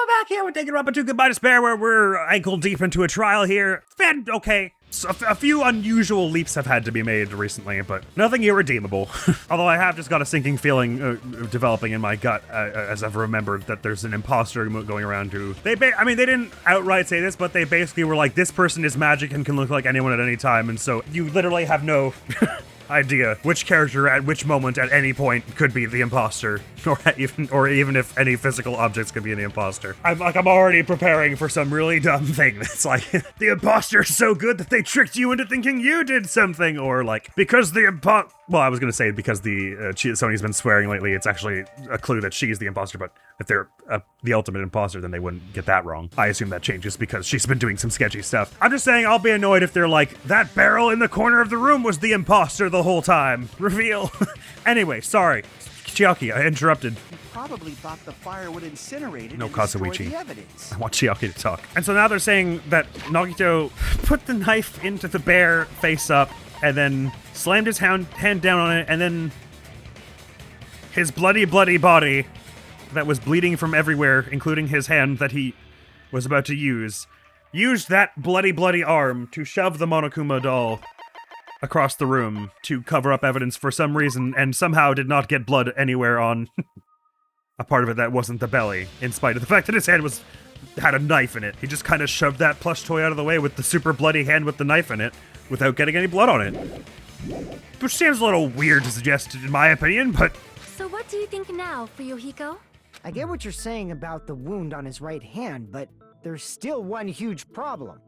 we're back here with Danganronpa 2 Goodbye Despair, where we're ankle deep into a trial here. Okay. So a few unusual leaps have had to be made recently, but nothing irredeemable. Although I have just got a sinking feeling developing in my gut as I've remembered that there's an imposter going around who... they didn't outright say this, but they basically were like, this person is magic and can look like anyone at any time, and so you literally have no... idea which character at which moment at any point could be the imposter, or even if any physical objects could be the imposter. I'm already preparing for some really dumb thing that's like, the imposter is so good that they tricked you into thinking you did something, or like, because the well, I was gonna say because Sony's been swearing lately, it's actually a clue that she's the imposter, but if they're the ultimate imposter, then they wouldn't get that wrong. I assume that changes because she's been doing some sketchy stuff. I'm just saying I'll be annoyed if they're like, that barrel in the corner of the room was the imposter the whole time. Reveal. Anyway, sorry. Chiaki, I interrupted. You probably thought the fire would incinerate it No, and destroy Kazuichi. the evidence. I want Chiaki to talk. And so now they're saying that Nagito put the knife into the bear face up and then slammed his hand down on it, and then his bloody body that was bleeding from everywhere, including his hand that he was about to used that bloody arm to shove the Monokuma doll across the room to cover up evidence for some reason, and somehow did not get blood anywhere on a part of it that wasn't the belly, in spite of the fact that his hand had a knife in it. He just kind of shoved that plush toy out of the way with the super bloody hand with the knife in it without getting any blood on it. Which seems a little weird to suggest, in my opinion, but... So what do you think now, Fuyuhiko? I get what you're saying about the wound on his right hand, but there's still one huge problem.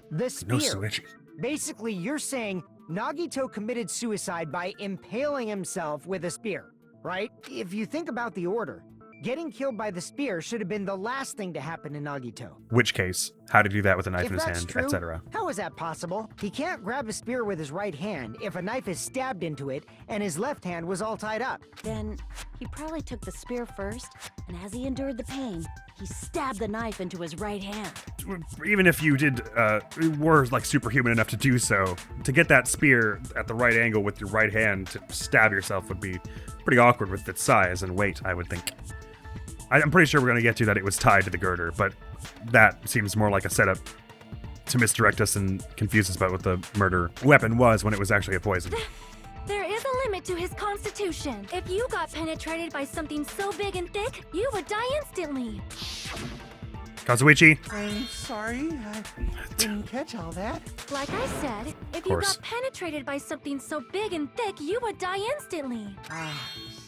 The spear. No switch. Basically, you're saying Nagito committed suicide by impaling himself with a spear, right? If you think about the order, getting killed by the spear should have been the last thing to happen to Nagito. Which case, how to do that with a knife If in his that's hand, true, etc. how is that possible? He can't grab a spear with his right hand if a knife is stabbed into it and his left hand was all tied up. Then he probably took the spear first, and as he endured the pain, he stabbed the knife into his right hand. Even if you were like superhuman enough to do so, to get that spear at the right angle with your right hand to stab yourself would be pretty awkward with its size and weight, I would think. I'm pretty sure we're going to get to that it was tied to the girder, but that seems more like a setup to misdirect us and confuse us about what the murder weapon was when it was actually a poison. There is a limit to his constitution. If you got penetrated by something so big and thick, you would die instantly. Kazuichi? I'm sorry, I didn't catch all that. Like I said, if you got penetrated by something so big and thick, you would die instantly.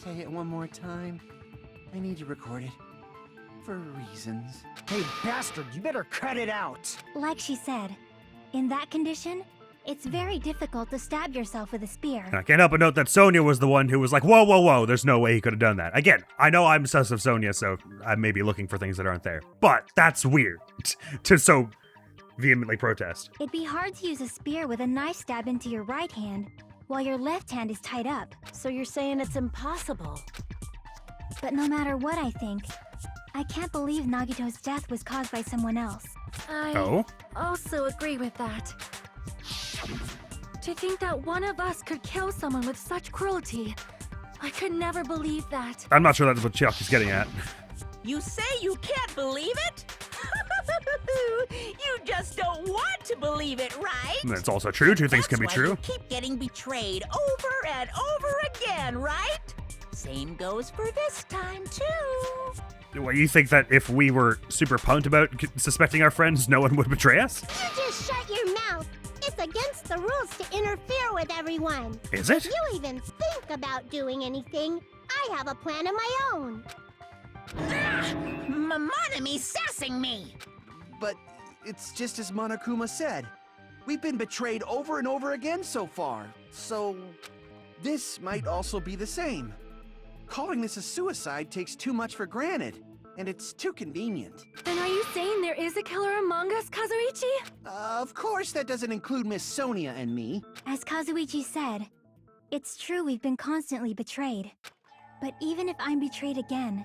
Say it one more time. I need to record it. For reasons. Hey, bastard, you better cut it out! Like she said, in that condition, it's very difficult to stab yourself with a spear. And I can't help but note that Sonya was the one who was like, whoa, there's no way he could have done that. Again, I know I'm sus of Sonya, so I may be looking for things that aren't there. But that's weird to so vehemently protest. It'd be hard to use a spear with a knife stab into your right hand, while your left hand is tied up. So you're saying it's impossible? But no matter what I think, I can't believe Nagito's death was caused by someone else. I also agree with that. To think that one of us could kill someone with such cruelty, I could never believe that. I'm not sure that's what Chiaki's getting at. You say you can't believe it? You just don't want to believe it, right? That's also true. Two things can be true. You keep getting betrayed over and over again, right? Same goes for this time, too. Well, you think that if we were super pumped about suspecting our friends, no one would betray us? You just shut your mouth. It's against the rules to interfere with everyone. Is it? You even think about doing anything. I have a plan of my own. Monome's sassing me. But it's just as Monokuma said. We've been betrayed over and over again so far. So this might also be the same. Calling this a suicide takes too much for granted, and it's too convenient. Then are you saying there is a killer among us, Kazuichi? Of course that doesn't include Miss Sonia and me. As Kazuichi said, it's true we've been constantly betrayed. But even if I'm betrayed again,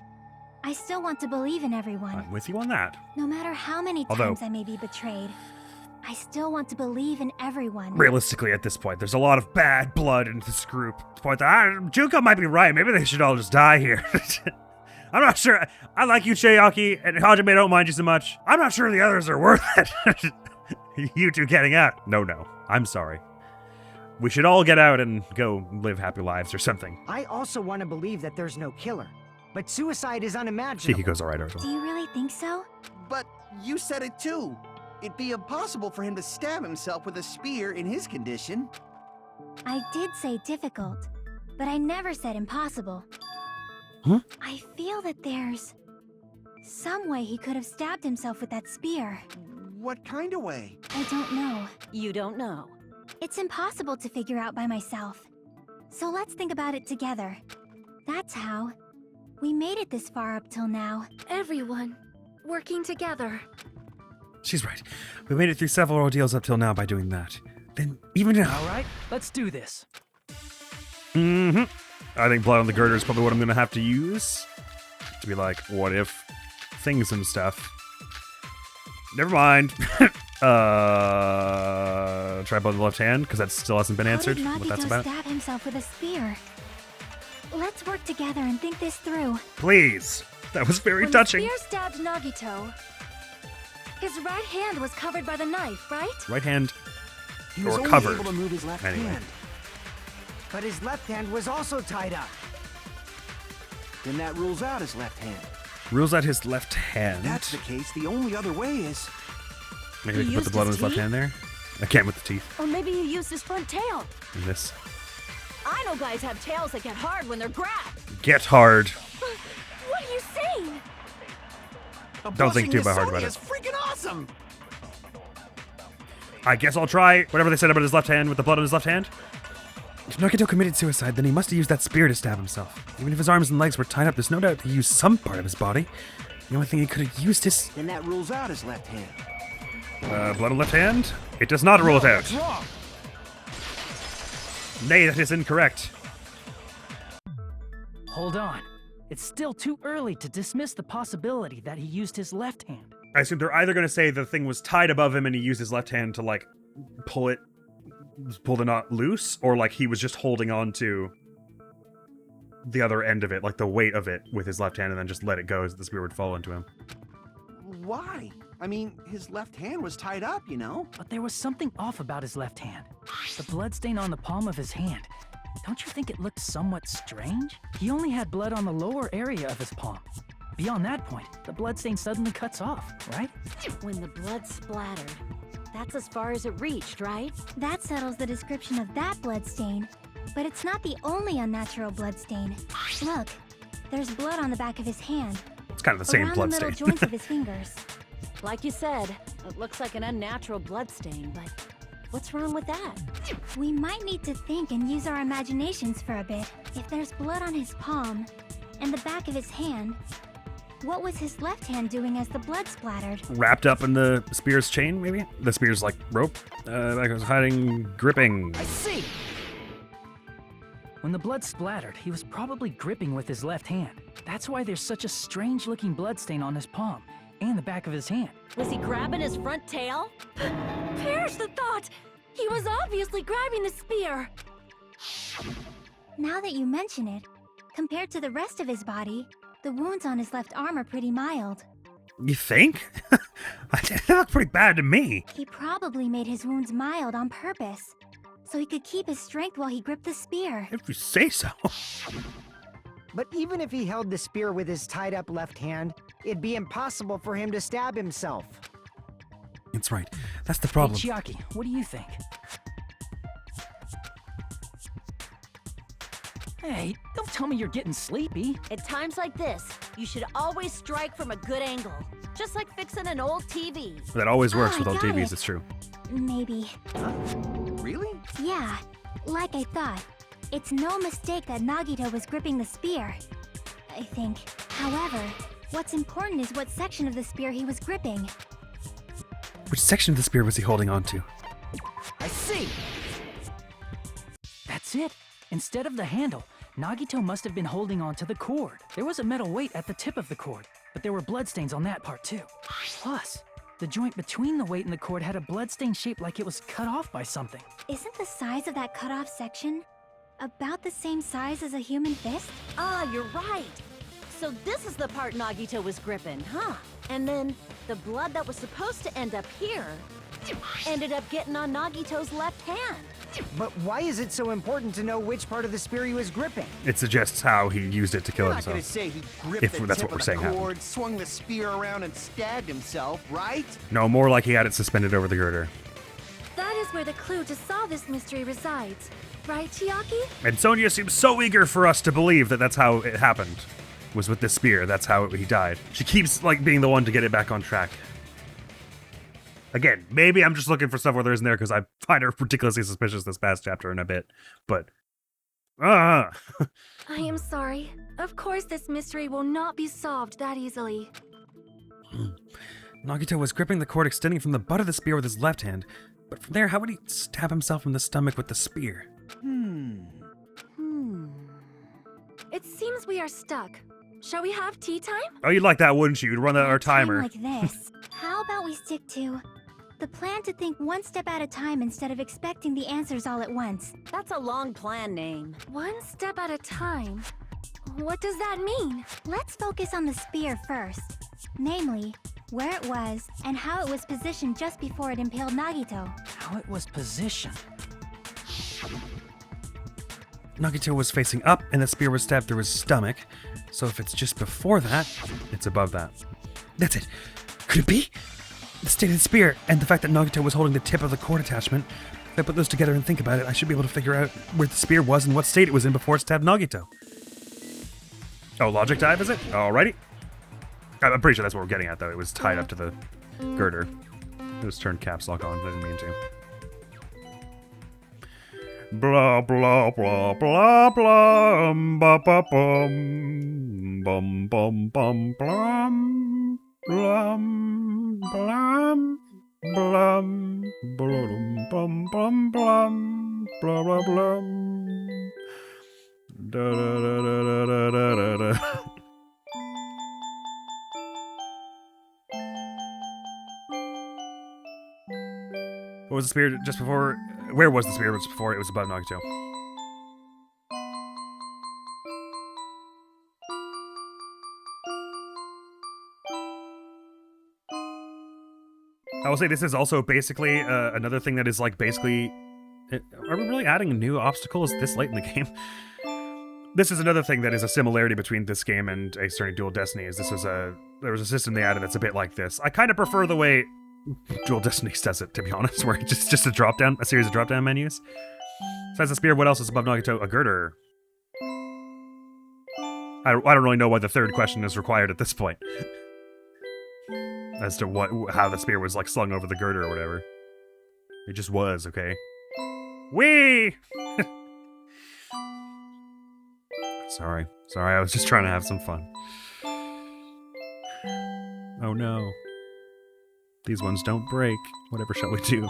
I still want to believe in everyone. I'm with you on that. No matter how many times I may be betrayed, I still want to believe in everyone. Realistically, at this point, there's a lot of bad blood in this group. To the point that Junko might be right. Maybe they should all just die here. I'm not sure. I like you, Chiaki, and Hajime don't mind you so much. I'm not sure the others are worth it. You two getting out. No. I'm sorry. We should all get out and go live happy lives or something. I also want to believe that there's no killer, but suicide is unimaginable. Chihico's alright, Ursula. Do you really think so? But you said it too. It'd be impossible for him to stab himself with a spear in his condition. I did say difficult, but I never said impossible. Huh? I feel that there's some way he could have stabbed himself with that spear. What kind of way? I don't know. You don't know. It's impossible to figure out by myself. So let's think about it together. That's how we made it this far up till now. Everyone working together. She's right. We made it through several ordeals up till now by doing that. Then even now. All right, let's do this. Mm-hmm. I think blood on the girder is probably what I'm gonna have to use. To be like, what if things and stuff. Never mind. Try blood on the left hand, because that still hasn't been answered. How did What that's Nagito about. stab himself with a spear? Let's work together and think this through. Please. That was very When touching. the spear stabbed Nagito, his right hand was covered by the knife, right? Right hand. He was Or only covered. able to move his left Anyway. hand. But his left hand was also tied up. Then that rules out his left hand. Rules out his left hand. If that's the case, the only other way is... Maybe we He can put the used blood on his his left teeth? hand there. I can't with the teeth. Or maybe he used his front tail. And this. I know guys have tails that get hard when they're grabbed. Get hard. What are you saying? Don't think too hard about it. Is freaking awesome! I guess I'll try whatever they said about his left hand with the blood on his left hand. If Nagito committed suicide, then he must have used that spear to stab himself. Even if his arms and legs were tied up, there's no doubt he used some part of his body. The only thing he could have used is... Then that rules out his left hand. blood on left hand? It does not rule it out. That's wrong. Nay, that is incorrect. Hold on. It's still too early to dismiss the possibility that he used his left hand. I assume they're either going to say the thing was tied above him and he used his left hand to, like, pull the knot loose, or, like, he was just holding on to the other end of it, like the weight of it with his left hand, and then just let it go as the spear would fall into him. Why? I mean, his left hand was tied up, you know? But there was something off about his left hand. The bloodstain on the palm of his hand. Don't you think it looked somewhat strange? He only had blood on the lower area of his palm. Beyond that point, the bloodstain suddenly cuts off, right? When the blood splattered, that's as far as it reached, right? That settles the description of that bloodstain. But it's not the only unnatural bloodstain. Look, there's blood on the back of his hand. It's kind of the same around blood the middle stain. joints of his fingers. Like you said, it looks like an unnatural bloodstain, but what's wrong with that? We might need to think and use our imaginations for a bit. If there's blood on his palm and the back of his hand, what was his left hand doing as the blood splattered? Wrapped up in the spear's chain, maybe? The spear's, like, rope? Like it was hiding, gripping. I see! When the blood splattered, he was probably gripping with his left hand. That's why there's such a strange-looking bloodstain on his palm and the back of his hand. Was he grabbing his front tail? Perish the thought! He was obviously grabbing the spear! Now that you mention it, compared to the rest of his body, the wounds on his left arm are pretty mild. You think? They look pretty bad to me. He probably made his wounds mild on purpose, so he could keep his strength while he gripped the spear. If you say so. But even if he held the spear with his tied-up left hand, it'd be impossible for him to stab himself. That's right. That's the Hey, problem. Chiaki, what do you think? Hey, don't tell me you're getting sleepy. At times like this, you should always strike from a good angle. Just like fixing an old TV. That always works Oh, with I old got TVs, it. it's true. Maybe. Really? Yeah, like I thought. It's no mistake that Nagito was gripping the spear, I think. However, what's important is what section of the spear he was gripping. Which section of the spear was he holding on to? I see! That's it. Instead of the handle, Nagito must have been holding on to the cord. There was a metal weight at the tip of the cord, but there were bloodstains on that part too. Plus, the joint between the weight and the cord had a bloodstain shaped like it was cut off by something. Isn't the size of that cut-off section about the same size as a human fist? Ah, you're right. So this is the part Nagito was gripping, huh? And then the blood that was supposed to end up here ended up getting on Nagito's left hand. But why is it so important to know which part of the spear he was gripping? It suggests how he used it to kill You're not himself. gonna say he gripped If the that's tip what we're of saying the happened. cord, swung the spear around and stabbed himself, right? No, more like he had it suspended over the girder. That is where the clue to solve this mystery resides. Right, Chiaki? And Sonia seems so eager for us to believe that that's how it happened. Was with this spear. That's how he died. She keeps, like, being the one to get it back on track. Again, maybe I'm just looking for stuff where there isn't there because I find her ridiculously suspicious this past chapter in a bit. But, I am sorry. Of course this mystery will not be solved that easily. Nagito was gripping the cord extending from the butt of the spear with his left hand. But from there, how would he stab himself in the stomach with the spear? It seems we are stuck. Shall we have tea time? Oh, you'd like that, wouldn't you? You'd run out our timer. Like this. How about we stick to the plan to think one step at a time instead of expecting the answers all at once? That's a long plan name. One step at a time? What does that mean? Let's focus on the spear first. Namely, where it was and how it was positioned just before it impaled Nagito. How it was positioned. Nagito was facing up and the spear was stabbed through his stomach. So if it's just before that, it's above that. That's it. Could it be? The state of the spear and the fact that Nagito was holding the tip of the cord attachment. If I put those together and think about it, I should be able to figure out where the spear was and what state it was in before it stabbed Nagito. Oh, logic dive, is it? Alrighty. I'm pretty sure that's what we're getting at, though. It was tied up to the girder. It was turned caps lock on, but I didn't mean to. Blah, blah, blah, blah, blah, ba, ba, bum, bum, bum, bum, blum, blum, blum, blum, blum, bum, bum, blum, blah, blah, blum. Da, da, da, da, da, da, da, da. What was the spear just before? Where was the spear just before it was above Nagito? I will say this is also basically another thing that is like basically... Are we really adding new obstacles this late in the game? This is another thing that is a similarity between this game and Ace Attorney Dual Destiny, is this was there was a system they added that's a bit like this. I kind of prefer the way Dual Destiny does it, to be honest, where it's just a series of drop-down menus. Besides the spear, what else is above Nagito? A girder. I don't really know why the third question is required at this point. As to how the spear was like slung over the girder or whatever. It just was, okay? Whee! Sorry, I was just trying to have some fun. Oh no. These ones don't break. Whatever shall we do?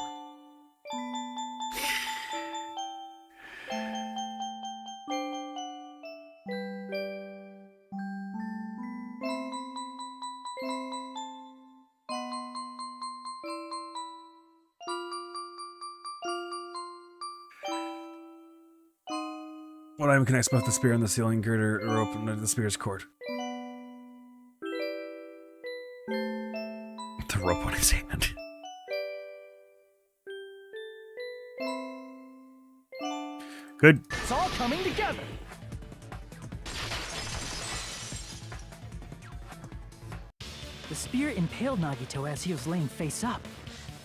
What item can I both the spear and the ceiling girder or open the spear's cord? The rope on his hand. Good. It's all coming together. The spear impaled Nagito as he was laying face up.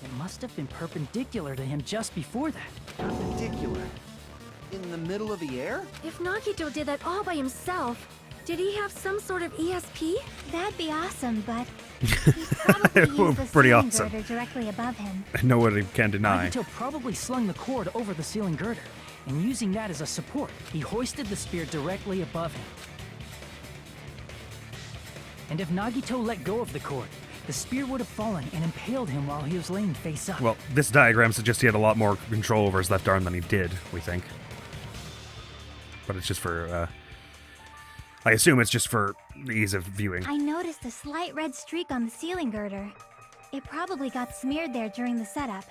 It must have been perpendicular to him just before that. Perpendicular? In the middle of the air? If Nagito did that all by himself, did he have some sort of ESP? That'd be awesome, but he probably used the Pretty ceiling awesome. girder directly above him. Nobody can deny. Nagito probably slung the cord over the ceiling girder, and using that as a support, he hoisted the spear directly above him. And if Nagito let go of the cord, the spear would have fallen and impaled him while he was laying face up. Well, this diagram suggests he had a lot more control over his left arm than he did, we think. But it's just for, I assume it's just for the ease of viewing. I noticed a slight red streak on the ceiling girder. It probably got smeared there during the setup.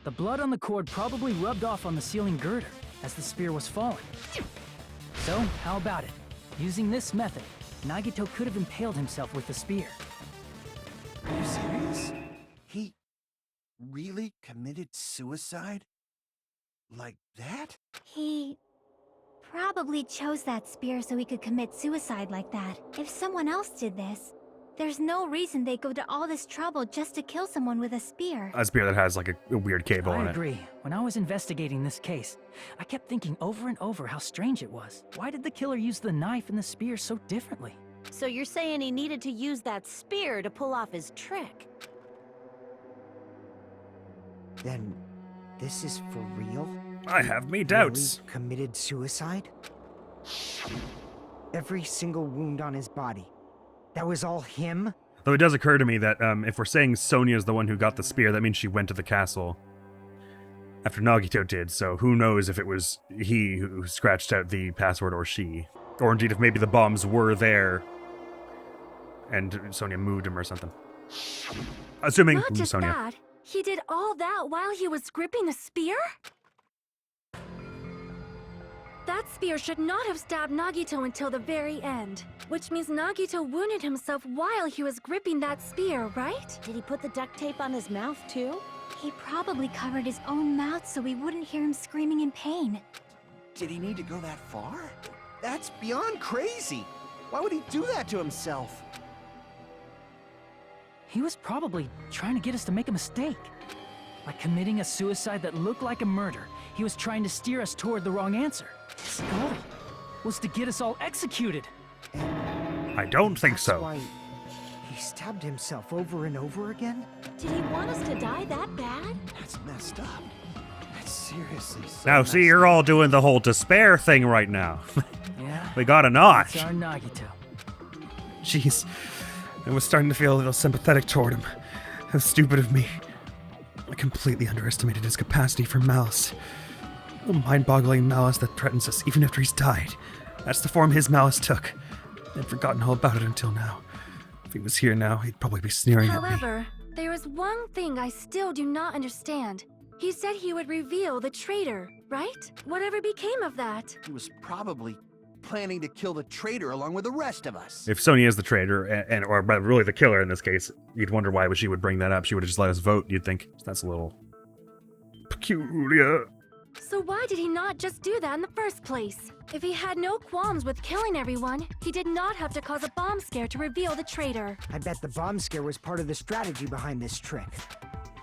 The blood on the cord probably rubbed off on the ceiling girder as the spear was falling. So, how about it? Using this method, Nagito could have impaled himself with the spear. Are you serious? He really committed suicide? Like that? He probably chose that spear so he could commit suicide like that. If someone else did this, there's no reason they'd go to all this trouble just to kill someone with a spear. A spear that has like a weird cable in I it. agree. When I was investigating this case, I kept thinking over and over how strange it was. Why did the killer use the knife and the spear so differently? So you're saying he needed to use that spear to pull off his trick? Then, this is for real? I have me doubts. Really committed suicide? Every single wound on his body. That was all him? Though it does occur to me that if we're saying Sonia's the one who got the spear, that means she went to the castle after Nagito did, so who knows if it was he who scratched out the password or she. Or indeed if maybe the bombs were there and Sonia moved him or something. Assuming Not just Sonia. that, he did all that while he was gripping the spear? That spear should not have stabbed Nagito until the very end. Which means Nagito wounded himself while he was gripping that spear, right? Did he put the duct tape on his mouth too? He probably covered his own mouth so we wouldn't hear him screaming in pain. Did he need to go that far? That's beyond crazy. Why would he do that to himself? He was probably trying to get us to make a mistake. By committing a suicide that looked like a murder, he was trying to steer us toward the wrong answer. His goal was to get us all executed. I don't think That's so. why he stabbed himself over and over again? Did he want us to die that bad? That's messed up. That's seriously so Now see, messed you're up. all doing the whole despair thing right now. Yeah, We got a notch. it's our Nagito. Jeez. I was starting to feel a little sympathetic toward him. How stupid of me. I completely underestimated his capacity for malice. A mind-boggling malice that threatens us even after he's died. That's the form his malice took. I'd forgotten all about it until now. If he was here now, he'd probably be sneering at me. However, there is one thing I still do not understand. He said he would reveal the traitor, right? Whatever became of that? He was probably planning to kill the traitor along with the rest of us. If Sonia is the traitor, or really the killer in this case, you'd wonder why she would bring that up. She would have just let us vote, you'd think. That's a little peculiar. So why did he not just do that in the first place? If he had no qualms with killing everyone, he did not have to cause a bomb scare to reveal the traitor. I bet the bomb scare was part of the strategy behind this trick.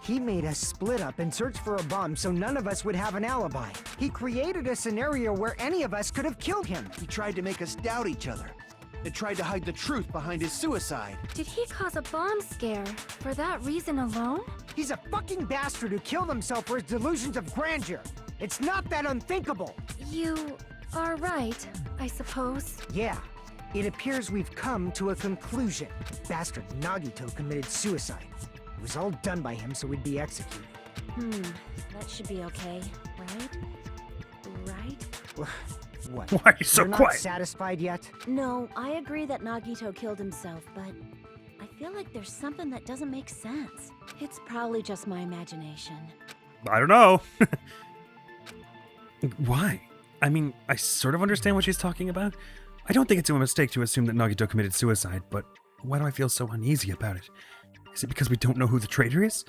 He made us split up and search for a bomb so none of us would have an alibi. He created a scenario where any of us could have killed him. He tried to make us doubt each other. And tried to hide the truth behind his suicide. Did he cause a bomb scare for that reason alone? He's a fucking bastard who killed himself for his delusions of grandeur. It's not that unthinkable. You are right, I suppose. Yeah, it appears we've come to a conclusion. Bastard Nagito committed suicide. It was all done by him so we'd be executed. That should be okay, right? Right? What? Why are you so You're not quiet? satisfied yet? No, I agree that Nagito killed himself, but I feel like there's something that doesn't make sense. It's probably just my imagination. I don't know. Why? I mean, I sort of understand what she's talking about. I don't think it's a mistake to assume that Nagito committed suicide, but why do I feel so uneasy about it? Is it because we don't know who the traitor is?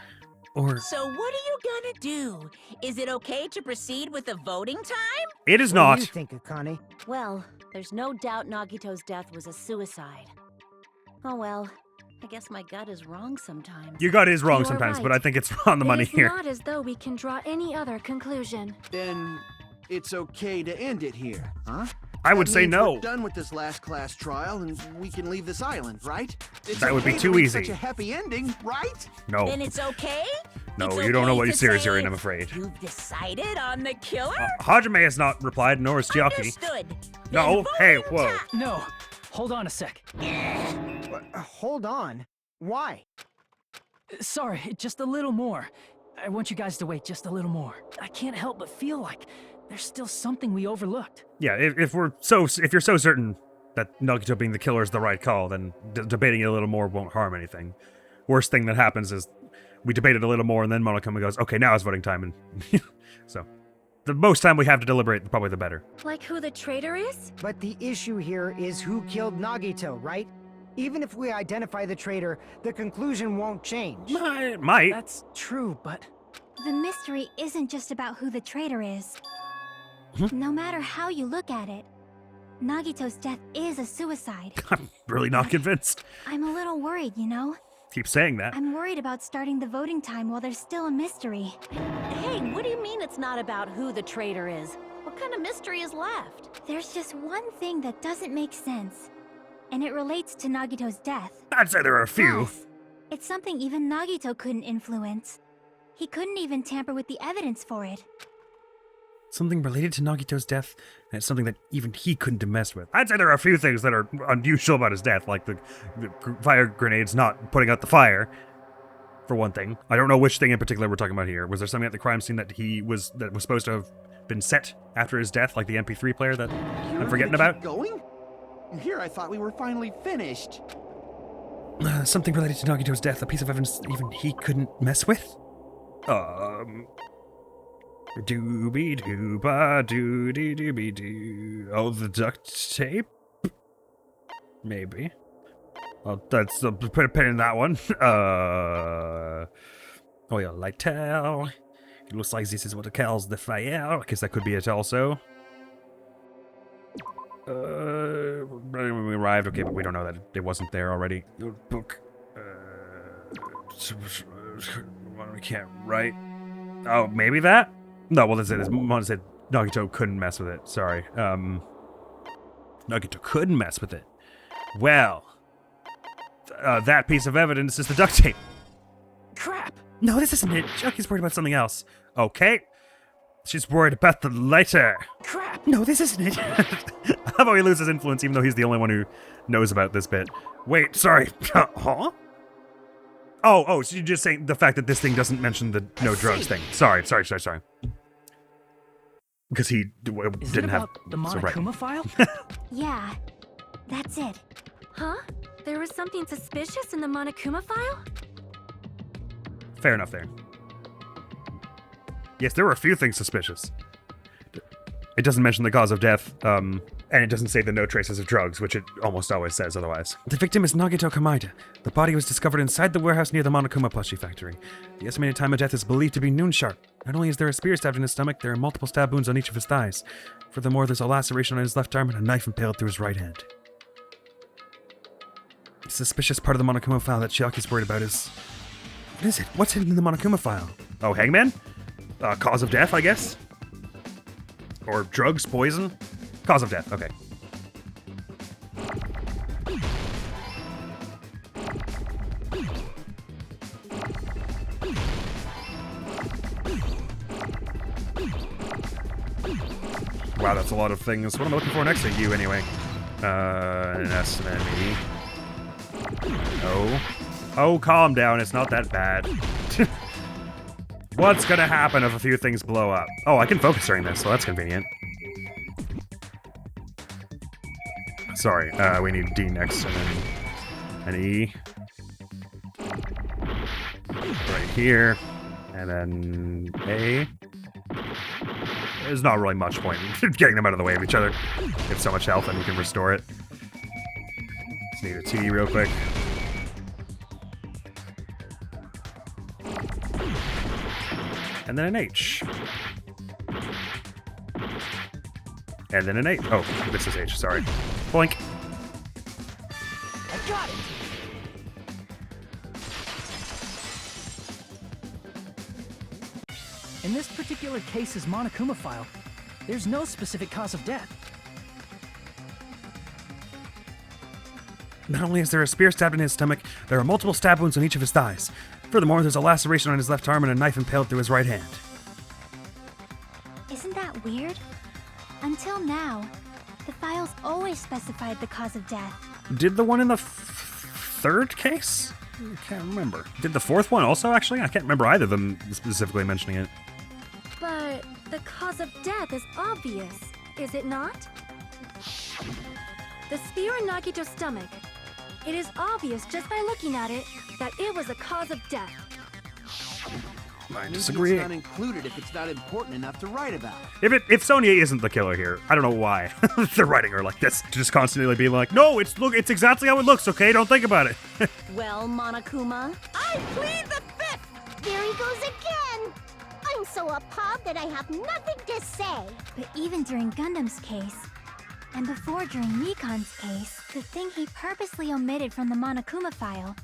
Or... So what are you gonna do? Is it okay to proceed with the voting time? It is What not. do you think, Akane? Well, there's no doubt Nagito's death was a suicide. Oh well, I guess my gut is wrong sometimes. Your gut is wrong You are sometimes, but right. I think it's on the money It is here. not as though we can draw any other conclusion. Then it's okay to end it here, huh? I would That say means no. We're done with this last class trial, and we can leave this island, right? It's That would be okay to too reach easy. Such a happy ending, right? No. Then it's okay? No, It's you don't know okay what to series you're say in, I'm afraid. You've decided on the killer? Hajime has not replied, nor has Chiaki. Understood. No, Then hey, voting whoa. time. No, hold on a sec. Hold on. Why? Sorry, just a little more. I want you guys to wait just a little more. I can't help but feel like there's still something we overlooked. Yeah, if you're so certain that Nagito being the killer is the right call, then debating it a little more won't harm anything. Worst thing that happens is we debate it a little more, and then Monokuma goes, "Okay, now it's voting time," and so The most time we have to deliberate, probably the better. Like who the traitor is? But the issue here is who killed Nagito, right? Even if we identify the traitor, the conclusion won't change. Might. That's true, but The mystery isn't just about who the traitor is. No matter how you look at it, Nagito's death is a suicide. I'm really not convinced. I'm a little worried, you know? Keep saying that. I'm worried about starting the voting time while there's still a mystery. Hey, what do you mean it's not about who the traitor is? What kind of mystery is left? There's just one thing that doesn't make sense, and it relates to Nagito's death. I'd say there are a few. Plus, it's something even Nagito couldn't influence. He couldn't even tamper with the evidence for it. Something related to Nagito's death, and it's something that even he couldn't mess with. I'd say there are a few things that are unusual about his death, like the fire grenades not putting out the fire, for one thing. I don't know which thing in particular we're talking about here. Was there something at the crime scene that was supposed to have been set after his death, like the MP3 player that I'm forgetting about? Going? Here I thought we were finally finished. Something related to Nagito's death, a piece of evidence even he couldn't mess with? Doobie dooba doo dee doobie doo. Oh, the duct tape? Maybe. Well, let's put a pin in that one. Oh, yeah, lighter. It looks like this is what it calls the fire. I guess that could be it also. When we arrived, okay, but we don't know that it wasn't there already. Book. One we can't write. Oh, maybe that? No, well, that's it. His mom said Nagito couldn't mess with it. Sorry. Nagito couldn't mess with it. Well, that piece of evidence is the duct tape. crap! No, this isn't it. Chiaki's worried about something else. Okay. She's worried about the lighter. Crap! No, this isn't it. How about he loses influence even though he's the only one who knows about this bit? Wait, sorry. Huh? Oh, so you're just saying the fact that this thing doesn't mention the no drugs thing. Sorry. Because he Is didn't it have... about the Monokuma file? Yeah, that's it. Huh? There was something suspicious in the Monokuma file? Fair enough there. Yes, there were a few things suspicious. It doesn't mention the cause of death, and it doesn't say the no traces of drugs, which it almost always says otherwise. The victim is Nagito Kamaita. The body was discovered inside the warehouse near the Monokuma plushie factory. The estimated time of death is believed to be noon sharp. Not only is there a spear stabbed in his stomach, there are multiple stab wounds on each of his thighs. Furthermore, there's a laceration on his left arm and a knife impaled through his right hand. The suspicious part of the Monokuma file that Chiaki's worried about is... What is it? What's hidden in the Monokuma file? Oh, hangman? Cause of death, I guess? Or drugs, poison? Cause of death, okay. Wow, that's a lot of things. What am I looking for next to you, anyway? An S and an E. Oh, calm down. It's not that bad. What's gonna happen if a few things blow up? Oh, I can focus during this, so that's convenient. Sorry, we need D next, and then an E. Right here, and then A. There's not really much point in getting them out of the way of each other. We have so much health and we can restore it. Just need a T real quick. And then an H. And then an H. Oh, this is H, sorry. Boink. I got it! In this particular case's Monokuma file, there's no specific cause of death. Not only is there a spear stabbed in his stomach, there are multiple stab wounds on each of his thighs. Furthermore, there's a laceration on his left arm and a knife impaled through his right hand. Isn't that weird? Until now, the files always specified the cause of death. Did the one in the third case? I can't remember. Did the fourth one also, actually? I can't remember either of them specifically mentioning it. But the cause of death is obvious, is it not? The spear in Nagito's stomach. It is obvious just by looking at it that it was a cause of death. I Maybe disagree. it's not included if it's not important enough to write about. If Sonya isn't the killer here, I don't know why they're writing her like this. Just constantly being like, no, it's exactly how it looks, okay? Don't think about it. Well, Monokuma, I plead the fifth! There he goes again! I'm so appalled that I have nothing to say. But even during Gundam's case, and before during Nikon's case, the thing he purposely omitted from the Monokuma file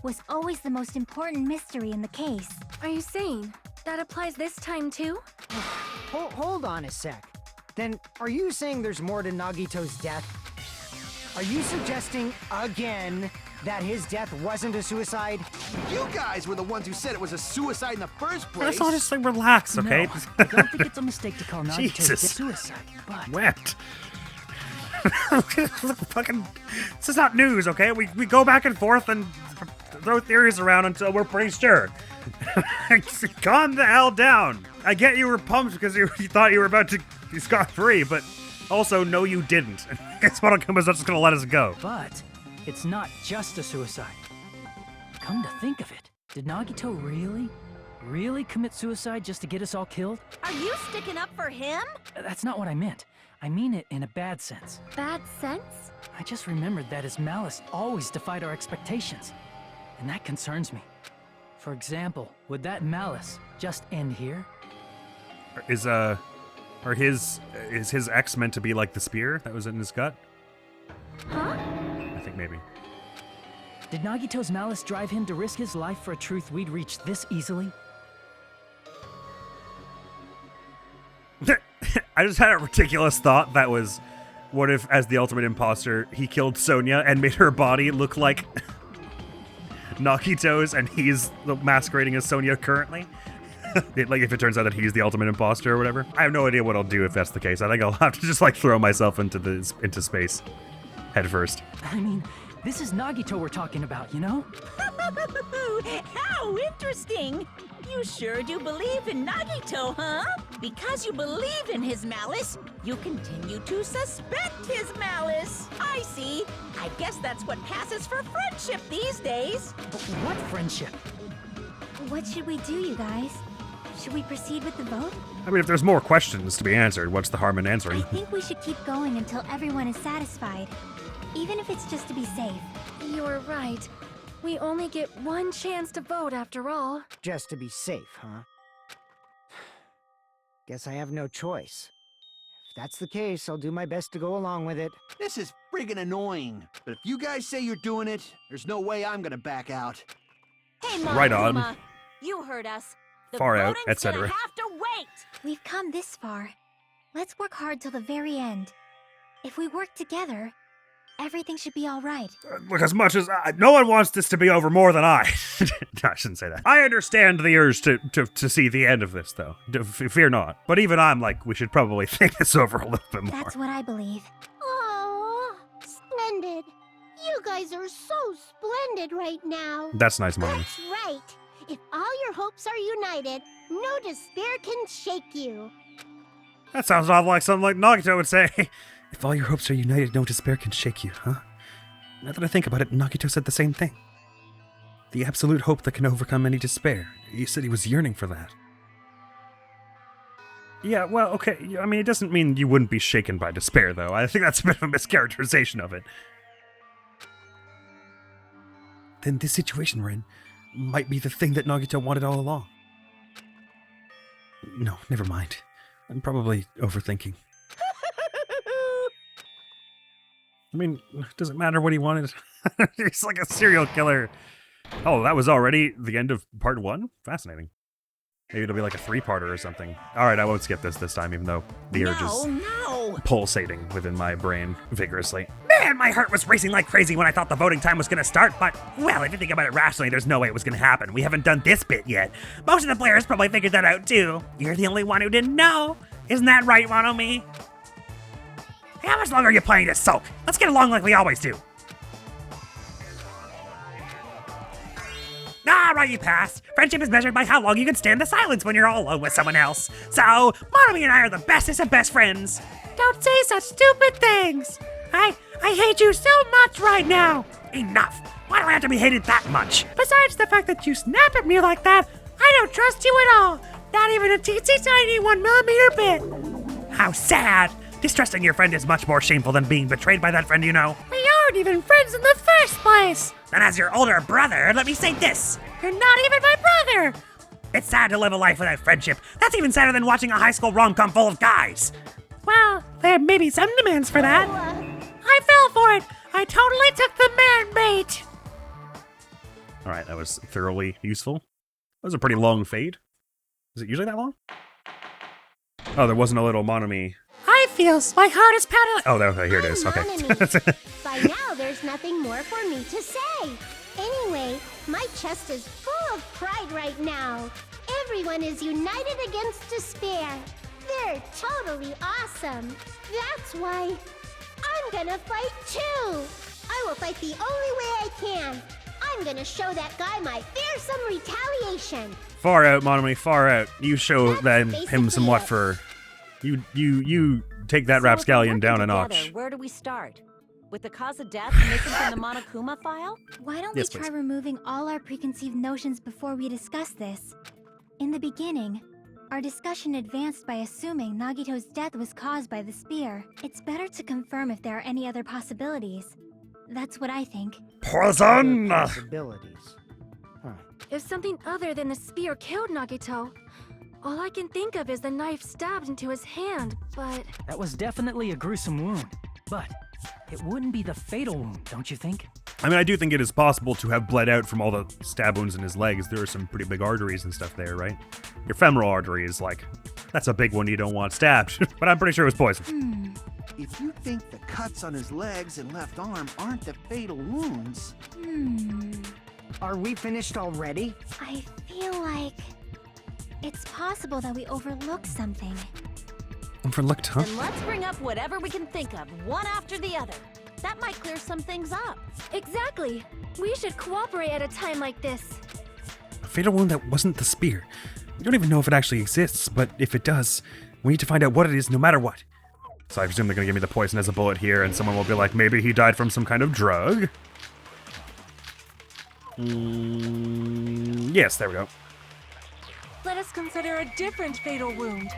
was always the most important mystery in the case. Are you saying that applies this time too? Hold on a sec. Then, are you saying there's more to Nagito's death? Are you suggesting, again, that his death wasn't a suicide? You guys were the ones who said it was a suicide in the first place. Let's all just like relax, okay? No, I don't think it's a mistake to call Nagito's Jesus. death suicide, but... Wept. Fucking, this is not news, okay? We go back and forth and throw theories around until we're pretty sure. Calm the hell down. I get you were pumped because you thought you were about to be scot-free, but also, no, you didn't. Guess Monokuma's not just gonna let us go. But it's not just a suicide. Come to think of it, did Nagito really commit suicide just to get us all killed? are you sticking up for him? That's not what I meant. I mean it in a bad sense. Bad sense? I just remembered that his malice always defied our expectations, and that concerns me. For example, would that malice just end here? Is his ex meant to be like the spear that was in his gut? Huh? I think maybe. Did Nagito's malice drive him to risk his life for a truth we'd reach this easily? I just had a ridiculous thought that was, what if, as the ultimate imposter, he killed Sonya and made her body look like Nagito's and he's masquerading as Sonya currently? Like, if it turns out that he's the ultimate imposter or whatever. I have no idea what I'll do if that's the case. I think I'll have to just, like, throw myself into space head first. I mean, this is Nagito we're talking about, you know? How interesting! You sure do believe in Nagito, huh? Because you believe in his malice, you continue to suspect his malice. I see. I guess that's what passes for friendship these days. What friendship? What should we do, you guys? Should we proceed with the vote? I mean, if there's more questions to be answered, what's the harm in answering? I think we should keep going until everyone is satisfied, even if it's just to be safe. You're right. We only get one chance to vote after all. Just to be safe, huh? Guess I have no choice. If that's the case, I'll do my best to go along with it. This is friggin' annoying. But if you guys say you're doing it, there's no way I'm gonna back out. Hey, Monokuma, Right on. You heard us. The Far out, voting's etc. gonna have to wait. We've come this far. Let's work hard till the very end. If we work together, everything should be all right. Look, as much as no one wants this to be over more than I. I shouldn't say that. I understand the urge to see the end of this, though. Fear not. But even I'm like, we should probably think this over a little bit more. That's what I believe. Oh, splendid. You guys are so splendid right now. That's nice, Mommy. That's right. If all your hopes are united, no despair can shake you. That sounds odd like something like Nagito would say. If all your hopes are united, no despair can shake you, huh? Now that I think about it, Nagito said the same thing. The absolute hope that can overcome any despair. He said he was yearning for that. Yeah, well, okay. I mean, it doesn't mean you wouldn't be shaken by despair, though. I think that's a bit of a mischaracterization of it. Then this situation we're in might be the thing that Nagito wanted all along. No, never mind. I'm probably overthinking. I mean, does it matter what he wanted? He's like a serial killer. Oh, that was already the end of part 1? Fascinating. Maybe it'll be like a 3-parter or something. Alright, I won't skip this time, even though the urge is pulsating within my brain vigorously. Man, my heart was racing like crazy when I thought the voting time was gonna start, but, well, if you think about it rationally, there's no way it was gonna happen. We haven't done this bit yet. Most of the players probably figured that out too. You're the only one who didn't know. Isn't that right, Monomi? How much longer are you planning to sulk? Let's get along like we always do. All right, you pass. Friendship is measured by how long you can stand the silence when you're all alone with someone else. So, Monomi and I are the bestest of best friends. Don't say such stupid things. I hate you so much right now. Enough. Why do I have to be hated that much? Besides the fact that you snap at me like that, I don't trust you at all. Not even a teensy tiny 1mm bit. How sad! Distrusting your friend is much more shameful than being betrayed by that friend you know. We aren't even friends in the first place. And as your older brother, let me say this. You're not even my brother. It's sad to live a life without friendship. That's even sadder than watching a high school rom-com full of guys. Well, there may be some demands for that. I fell for it. I totally took the man bait. All right, that was thoroughly useful. That was a pretty long fade. Is it usually that long? Oh, there wasn't a little monomy. I feels my heart is pounding. Oh, okay, here it is. Okay. By now, there's nothing more for me to say. Anyway, my chest is full of pride right now. Everyone is united against despair. They're totally awesome. That's why I'm gonna fight too. I will fight the only way I can. I'm gonna show that guy my fearsome retaliation. Far out, Monomy, far out. You show That's him some what for. You take that rapscallion down a notch. Where do we start? With the cause of death missing from the Monokuma file? Why don't Yes, we try please. removing all our preconceived notions before we discuss this? In the beginning, our discussion advanced by assuming Nagito's death was caused by the spear. It's better to confirm if there are any other possibilities. That's what I think. Poison! Possibilities. If something other than the spear killed Nagito, all I can think of is the knife stabbed into his hand, but... That was definitely a gruesome wound, but it wouldn't be the fatal wound, don't you think? I mean, I do think it is possible to have bled out from all the stab wounds in his legs. There are some pretty big arteries and stuff there, right? Your femoral artery is like, that's a big one you don't want stabbed. But I'm pretty sure it was poison. If you think the cuts on his legs and left arm aren't the fatal wounds... Are we finished already? I feel like it's possible that we overlooked something. Overlooked, huh? Then let's bring up whatever we can think of, one after the other. That might clear some things up. Exactly! We should cooperate at a time like this. A fatal wound that wasn't the spear. We don't even know if it actually exists, but if it does, we need to find out what it is no matter what. So I presume they're gonna give me the poison as a bullet here, and someone will be like, maybe he died from some kind of drug? Yes, there we go. Let us consider a different fatal wound.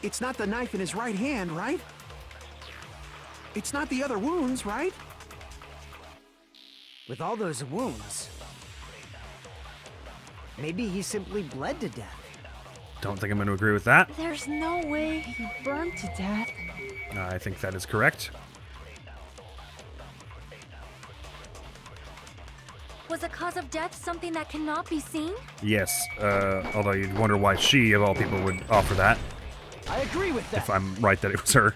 It's not the knife in his right hand, right? It's not the other wounds, right? With all those wounds, maybe he simply bled to death. Don't think I'm going to agree with that. There's no way he burned to death. I think that is correct. Was the cause of death something that cannot be seen? Yes, although you'd wonder why she, of all people, would offer that. I agree with that. If I'm right that it was her.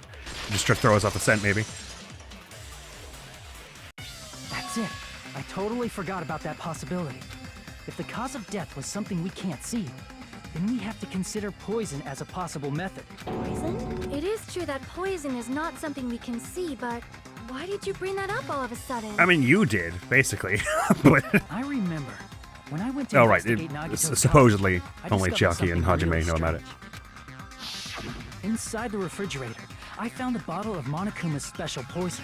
Just to throw us off the scent, maybe. That's it. I totally forgot about that possibility. If the cause of death was something we can't see, then we have to consider poison as a possible method. Poison? It is true that poison is not something we can see, but why did you bring that up all of a sudden? I mean, you did, basically. But I remember when I went to oh, right. investigate Nagito's Supposedly, house, I only discovered Chiaki and something Hajime really know about it. strange. Inside the refrigerator, I found a bottle of Monokuma's special poison.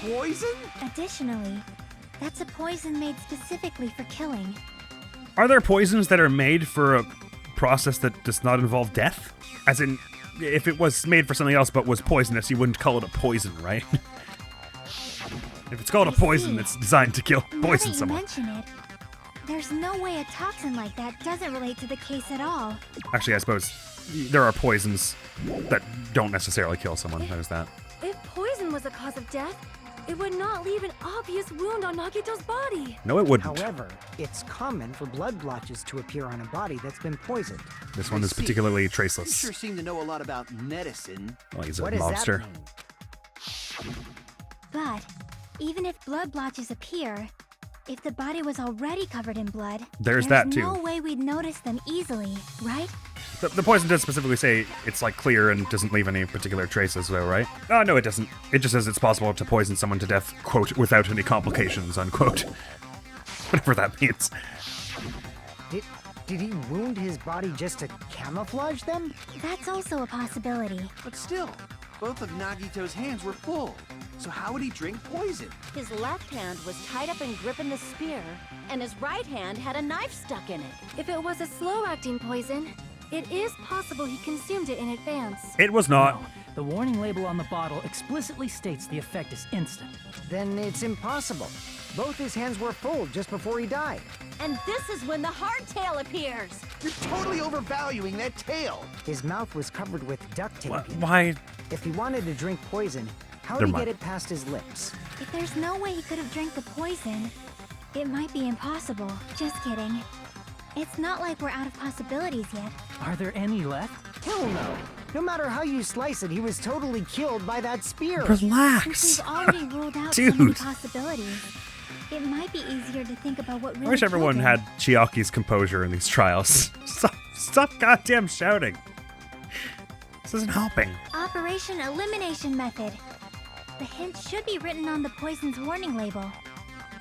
Poison? Additionally, that's a poison made specifically for killing. Are there poisons that are made for a process that does not involve death? As in, if it was made for something else but was poisonous, you wouldn't call it a poison, right? If it's called a poison that's designed to kill, Now poison that you someone. mention it, there's no way a toxin like that doesn't relate to the case at all. Actually, I suppose there are poisons that don't necessarily kill someone. There's that. If poison was the cause of death, it would not leave an obvious wound on Nagito's body. No, it wouldn't. However, it's common for blood blotches to appear on a body that's been poisoned. This one I is see. particularly You traceless. sure seem to know a lot about medicine. Well, he's a What does mobster. that mean? But even if blood blotches appear, if the body was already covered in blood, There's that, too. no way we'd notice them easily, right? The poison does specifically say it's like clear and doesn't leave any particular traces, though, right? Oh, no, it doesn't. It just says it's possible to poison someone to death, quote, without any complications, unquote. Whatever that means. Did he wound his body just to camouflage them? That's also a possibility. But still, Both of Nagito's hands were full, so how would he drink poison? His left hand was tied up and gripping the spear, and his right hand had a knife stuck in it. If it was a slow-acting poison, it is possible he consumed it in advance. It was not. No, the warning label on the bottle explicitly states the effect is instant. Then it's impossible. Both his hands were full just before he died. And this is when the hardtail appears. You're totally overvaluing that tail. His mouth was covered with duct tape. Why? If he wanted to drink poison, how did he get it past his lips? If there's no way he could have drank the poison, it might be impossible. Just kidding. It's not like we're out of possibilities yet. Are there any left? Hell no. No matter how you slice it, he was totally killed by that spear. Relax. Since we've already ruled out so Dude. many possibilities, it might be easier to think about what really I wish everyone killed him. had Chiaki's composure in these trials. Stop goddamn shouting. This isn't helping. Operation Elimination Method. The hint should be written on the poison's warning label.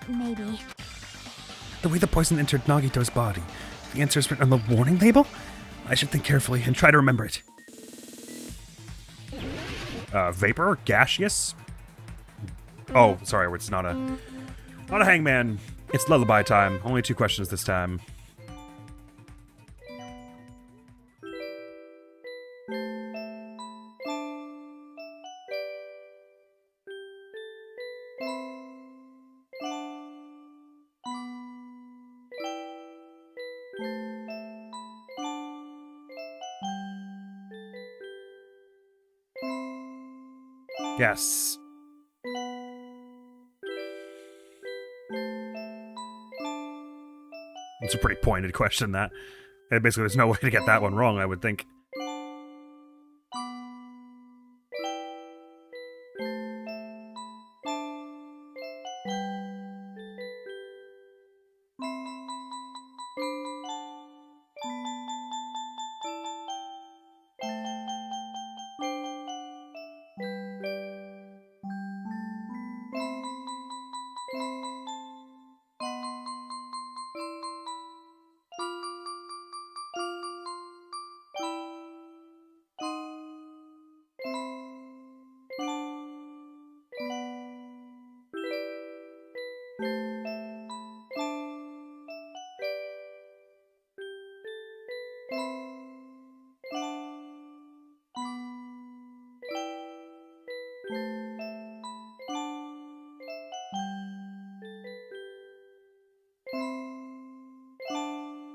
Maybe. The way the poison entered Nagito's body. The answer is written on the warning label? I should think carefully and try to remember it. Vapor? Gaseous? Oh, sorry, it's not a hangman. It's lullaby time. Only 2 questions this time. Yes. It's a pretty pointed question, that. And basically, there's no way to get that one wrong, I would think.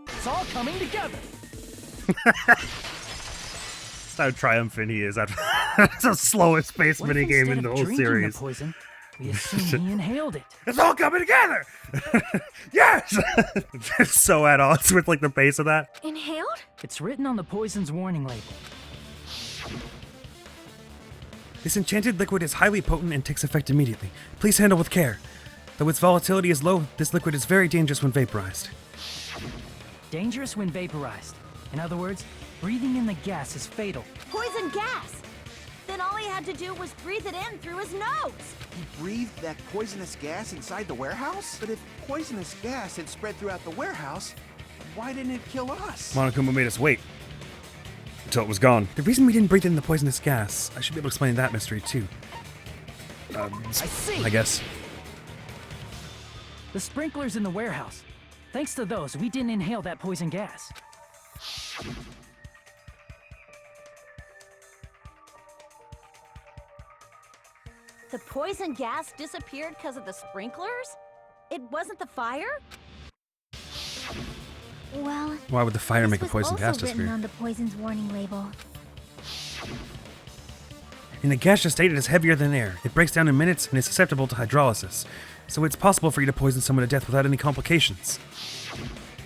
It's all coming together. That's how triumphant he is. That's the slowest paced What if minigame instead in the of whole drinking series. the poison, we assume he inhaled it? It's all coming together! Yes! It's so at odds with like the pace of that. Inhaled? It's written on the poison's warning label. This enchanted liquid is highly potent and takes effect immediately. Please handle with care. Though its volatility is low, this liquid is very dangerous when vaporized. Dangerous when vaporized. In other words, breathing in the gas is fatal. Poison gas! Then all he had to do was breathe it in through his nose. He breathed that poisonous gas inside the warehouse? But if poisonous gas had spread throughout the warehouse, why didn't it kill us? Monokuma made us wait until it was gone. The reason we didn't breathe in the poisonous gas, I should be able to explain that mystery too. I see. I guess. The sprinklers in the warehouse. Thanks to those, we didn't inhale that poison gas. The poison gas disappeared because of the sprinklers? It wasn't the fire? Well, Why would the fire this make a was poison also gas written disappear? on the poison's warning label. In the gaseous state, it is heavier than air. It breaks down in minutes and is susceptible to hydrolysis. So it's possible for you to poison someone to death without any complications.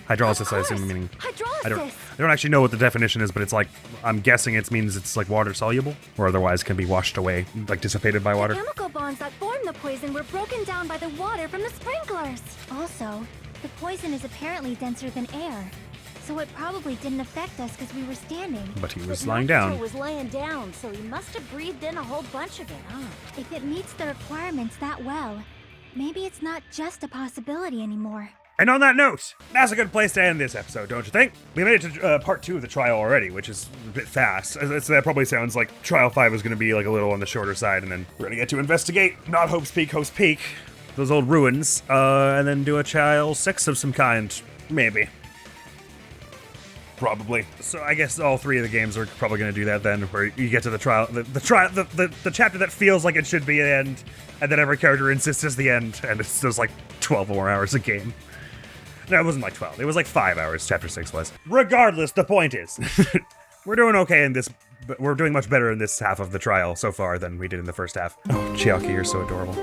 Hydrolysis, I assume, meaning... Hydrolysis! I don't actually know what the definition is, but it's like, I'm guessing it means it's like water soluble, or otherwise can be washed away, like dissipated by water. The chemical bonds that formed the poison were broken down by the water from the sprinklers. Also, the poison is apparently denser than air, so it probably didn't affect us because we were standing. But he was But lying Nagito down. was laying down, so he must have breathed in a whole bunch of it, huh? If it meets the requirements that well, maybe it's not just a possibility anymore. And on that note, that's a good place to end this episode, don't you think? We made it to part 2 of the trial already, which is a bit fast. That probably sounds like trial 5 is going to be like a little on the shorter side, and then we're going to get to investigate, not Hope's Peak, those old ruins, and then do a trial 6 of some kind, maybe. Probably. So I guess all 3 of the games are probably going to do that then, where you get to the trial, the chapter that feels like it should be the end, and then every character insists it's the end, and it's just like 12 more hours a game. No, it wasn't like 12. It was like 5 hours, chapter 6 was. Regardless, the point is, we're doing okay in this, but we're doing much better in this half of the trial so far than we did in the first half. Oh, Chiaki, you're so adorable.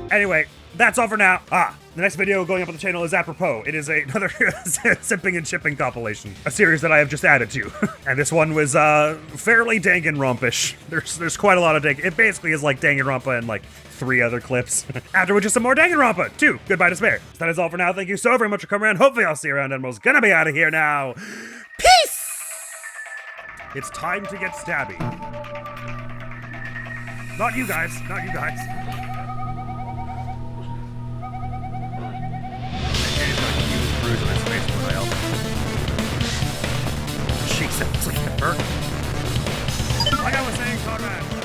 Anyway, that's all for now. The next video going up on the channel is apropos. It is another Sipping and Shipping compilation, a series that I have just added to. And this one was fairly Danganronpa-ish. There's quite a lot of It basically is like Danganronpa and like 3 other clips. After which is some more Danganronpa, 2. Goodbye Despair. That is all for now. Thank you so very much for coming around. Hopefully I'll see you around. Admiral's gonna be out of here now. Peace! It's time to get stabby. Not you guys. Not you guys. She sounds like a bird. Like I was saying, Conrad.